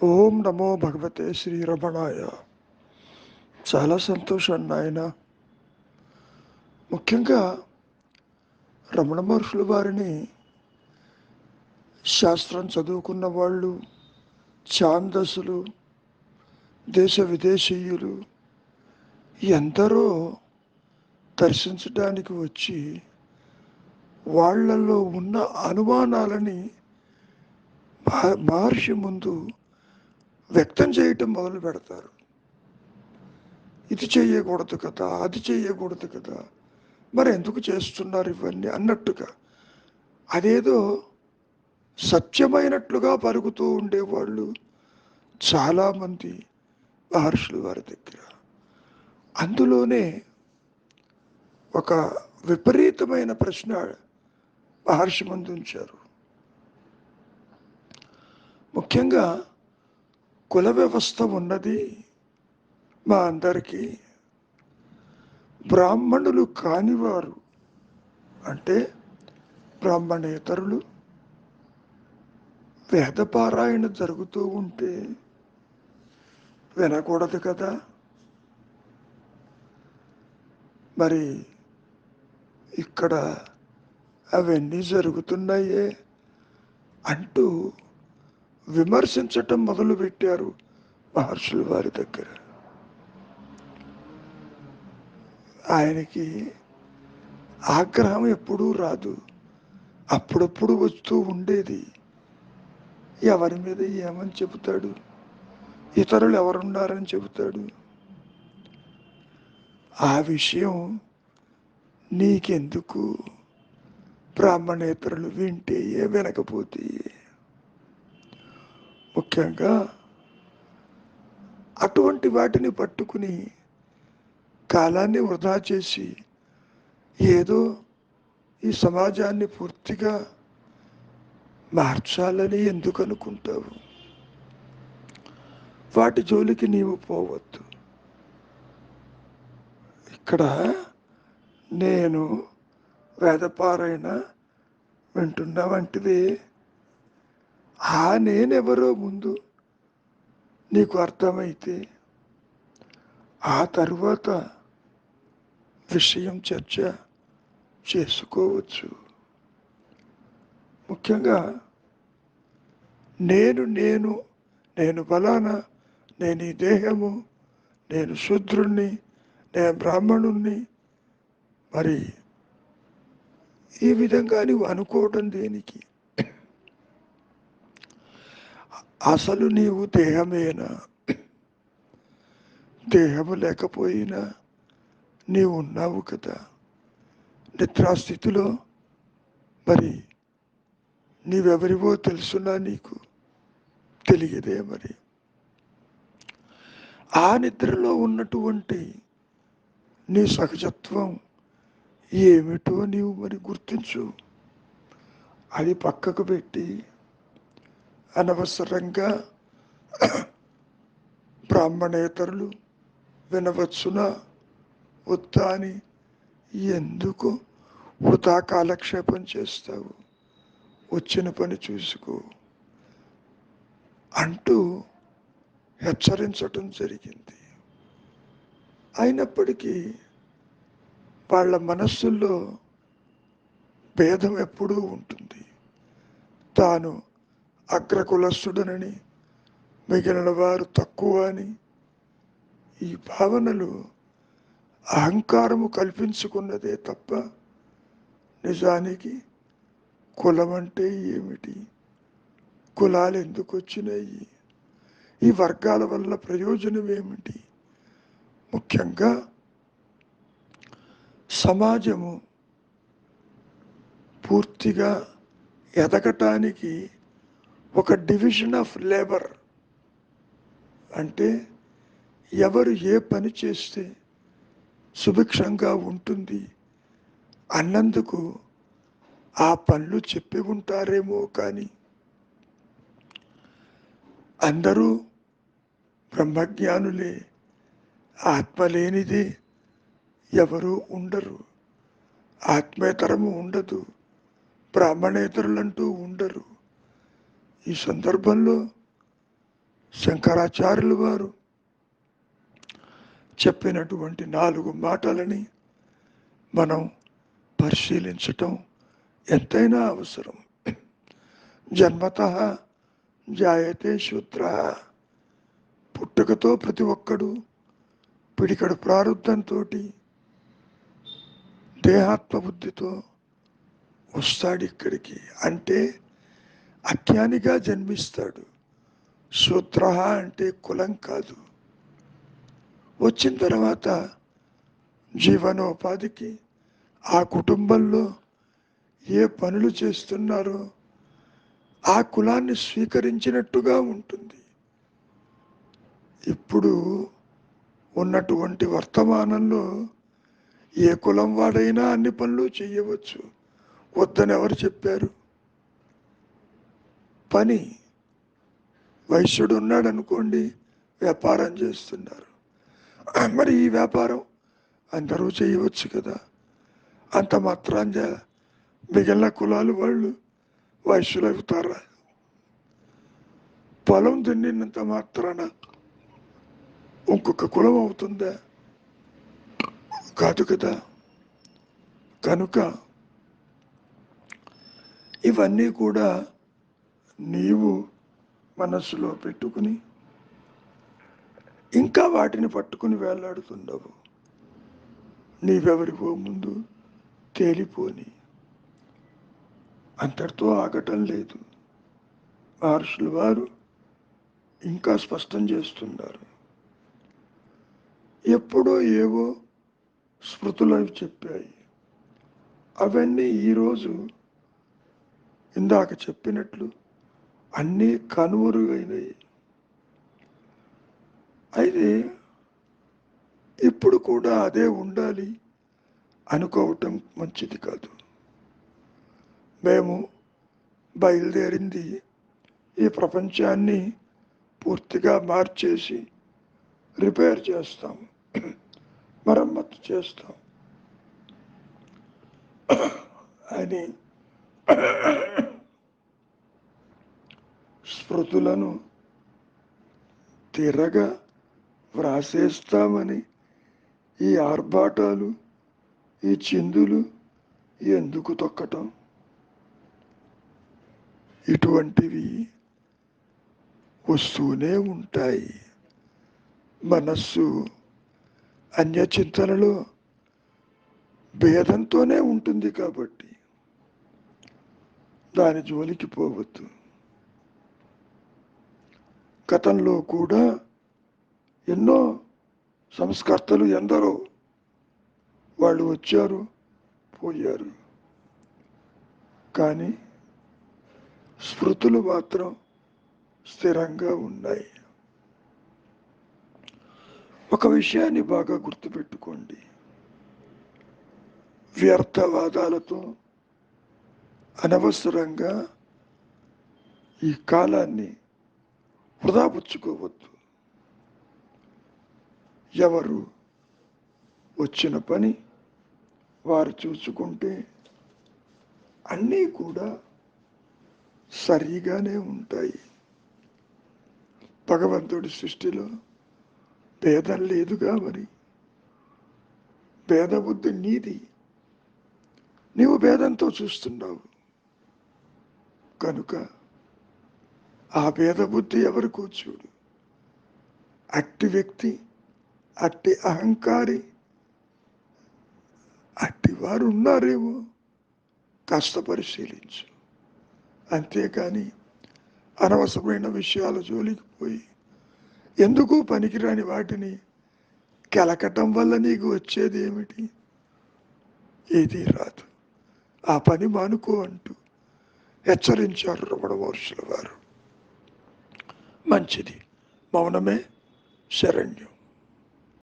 ఓం నమో భగవతే శ్రీరమణాయ. చాలా సంతోషం నాయన. ముఖ్యంగా రమణ మహర్షుల వారిని శాస్త్రం చదువుకున్న వాళ్ళు, ఛాందసులు, దేశ విదేశీయులు ఎందరో దర్శించడానికి వచ్చి వాళ్ళల్లో ఉన్న అనుమానాలని మహర్షి ముందు వ్యక్తం చేయటం మొదలు పెడతారు. ఇది చెయ్యకూడదు కదా, అది చెయ్యకూడదు కదా, మరి ఎందుకు చేస్తున్నారు ఇవన్నీ అన్నట్టుగా అదేదో సత్యమైనట్లుగా పలుకుతూ ఉండేవాళ్ళు చాలామంది మహర్షులు వారి దగ్గర. అందులోనే ఒక విపరీతమైన ప్రశ్న మహర్షి ముందు ఉంచారు. ముఖ్యంగా కుల వ్యవస్థ ఉన్నది మా అందరికీ. బ్రాహ్మణులు కానివారు అంటే బ్రాహ్మణేతరులు వేదపారాయణ జరుగుతూ ఉంటే వినకూడదు కదా. మరి ఇక్కడ అవన్నీ జరుగుతున్నాయే అంటూ విమర్శించటం మొదలుపెట్టారు మహర్షుల వారి దగ్గర. ఆయనకి ఆగ్రహం ఎప్పుడూ రాదు, అప్పుడప్పుడు వస్తూ ఉండేది. ఎవరి మీద ఏమని చెబుతాడు, ఇతరులు ఎవరున్నారని చెబుతాడు. ఆ విషయం నీకెందుకు, బ్రాహ్మణేతరులు వింటే ఏ వినకపోతే. ముఖ్యంగా అటువంటి వాటిని పట్టుకుని కాలాన్ని వృధా చేసి ఏదో ఈ సమాజాన్ని పూర్తిగా మార్చాలని ఎందుకు అనుకుంటావు? వాటి జోలికి నీవు పోవద్దు. ఇక్కడ నేను వేదపారాయణ వింటున్నా వంటిదే. ఆ నేనెవరో ముందు నీకు అర్థమైతే ఆ తరువాత విషయం చర్చ చేసుకోవచ్చు. ముఖ్యంగా నేను నేను నేను బలానా, నేను ఈ దేహము, నేను శూద్రుణ్ణి, నేను బ్రాహ్మణుణ్ణి, మరి ఈ విధంగా నువ్వు అనుకోవడం దేనికి? అసలు నీవు దేహమేనా? దేహము లేకపోయినా నీవు ఉన్నావు కదా. నిద్రాస్థితిలో మరి నీవెవరివో తెలుసున్నా నీకు తెలియదే. మరి ఆ నిద్రలో ఉన్నటువంటి నీ సహజత్వం ఏమిటో నీవు మరి గుర్తించు. అది పక్కకు పెట్టి అనవసరంగా బ్రాహ్మణేతరులు వినవచ్చునా వద్దా అని ఎందుకు వృధా కాలక్షేపం చేస్తావు? వచ్చిన పని చూసుకో అంటూ హెచ్చరించటం జరిగింది. అయినప్పటికీ వాళ్ళ మనస్సుల్లో భేదం ఎప్పుడూ ఉంటుంది. తాను అగ్రకులస్తుడనని, మిగిలిన వారు తక్కువ అని ఈ భావనలు అహంకారము కల్పించుకున్నదే తప్ప నిజానికి కులం అంటే ఏమిటి, కులాలు ఎందుకు వచ్చినాయి, ఈ వర్గాల వల్ల ప్రయోజనం ఏమిటి? ముఖ్యంగా సమాజము పూర్తిగా ఎదగటానికి ఒక డివిజన్ ఆఫ్ లేబర్ అంటే ఎవరు ఏ పని చేస్తే సుభిక్షంగా ఉంటుంది అన్నందుకు ఆ పనులు చెప్పి ఉంటారేమో కానీ అందరూ బ్రహ్మజ్ఞానులే, ఆత్మ లేనిదే ఎవరు ఉండరు, ఆత్మేతరము ఉండదు, బ్రాహ్మణేతరులంటూ ఉండరు. ఈ సందర్భంలో శంకరాచార్యులు వారు చెప్పినటువంటి 4 మాటలని మనం పరిశీలించటం ఎంతైనా అవసరం. జన్మతః జాయతే శూద్ర, పుట్టుకతో ప్రతి ఒక్కడు పిడికడు ప్రారంధంతో దేహాత్మ బుద్ధితో వస్తాడు ఇక్కడికి. అంటే అజ్ఞానిగా జన్మిస్తాడు. శూద్ర అంటే కులం కాదు. వచ్చిన తర్వాత జీవనోపాధికి ఆ కుటుంబంలో ఏ పనులు చేస్తున్నారో ఆ కులాన్ని స్వీకరించినట్టుగా ఉంటుంది. ఇప్పుడు ఉన్నటువంటి వర్తమానంలో ఏ కులం వాడైనా అన్ని పనులు చేయవచ్చు. వద్దని ఎవరు చెప్పారు? పని వైశ్యుడు ఉన్నాడు అనుకోండి, వ్యాపారం చేస్తున్నారు. మరి ఈ వ్యాపారం అందరూ చేయవచ్చు కదా. అంత మాత్రాన మిగిలిన కులాలు వాళ్ళు వైశ్యులు అవుతారా? పొలం దున్నినంత మాత్రాన ఇంకొక కులం అవుతుందా? కాదు కదా. కనుక ఇవన్నీ కూడా నీవు మనస్సులో పెట్టుకుని ఇంకా వాటిని పట్టుకుని వేలాడుతున్నావు. నీవెవరివో ముందు తేలిపోని. అంతటితో ఆగటం లేదు. మహర్షులు వారు ఇంకా స్పష్టం చేస్తున్నారు. ఎప్పుడో ఏవో స్మృతులు చెప్పాయి. అవన్నీ ఈరోజు ఇందాక చెప్పినట్లు అన్నీ కనుమరుగైనాయి. అయితే ఇప్పుడు కూడా అదే ఉండాలి అనుకోవటం మంచిది కాదు. మేము బయలుదేరింది ఈ ప్రపంచాన్ని పూర్తిగా మార్చేసి రిపేర్ చేస్తాం, మరమ్మతు చేస్తాం అని స్మృతులను తిరగా వ్రాసేస్తామని ఈ ఆర్భాటాలు, ఈ చిందులు ఎందుకు తొక్కటం? ఇటువంటివి వస్తూనే ఉంటాయి. మనస్సు అన్యచింతనలో భేదంతోనే ఉంటుంది కాబట్టి దాని జోలికి పోవద్దు. గతంలో కూడా ఎన్నో సంస్కర్తలు ఎందరో వాళ్ళు వచ్చారు, పోయారు. కానీ స్మృతులు మాత్రం స్థిరంగా ఉన్నాయి. ఒక విషయాన్ని బాగా గుర్తుపెట్టుకోండి. వ్యర్థవాదాలతో అనవసరంగా ఈ కాలాన్ని వృధాపుచ్చుకోవద్దు. ఎవరు వచ్చిన పని వారు చూసుకుంటే అన్నీ కూడా సరిగానే ఉంటాయి. భగవంతుడి సృష్టిలో భేదం లేదుగా. మరి భేదబుద్ధి నీది, నీవు భేదంతో చూస్తున్నావు. కనుక ఆ భేదబుద్ధి ఎవరికో చూడు. అట్టి వ్యక్తి, అట్టి అహంకారి, అట్టి వారు ఉన్నారేమో కాస్త పరిశీలించు. అంతేకాని అనవసరమైన విషయాల జోలికి పోయి ఎందుకు పనికిరాని వాటిని కెలకటం వల్ల నీకు వచ్చేది ఏమిటి? ఏదీ రాదు. ఆ పని మానుకో అంటూ హెచ్చరించారు రమణ మహర్షుల వారు. మంచిది. మౌనమే శరణ్యం.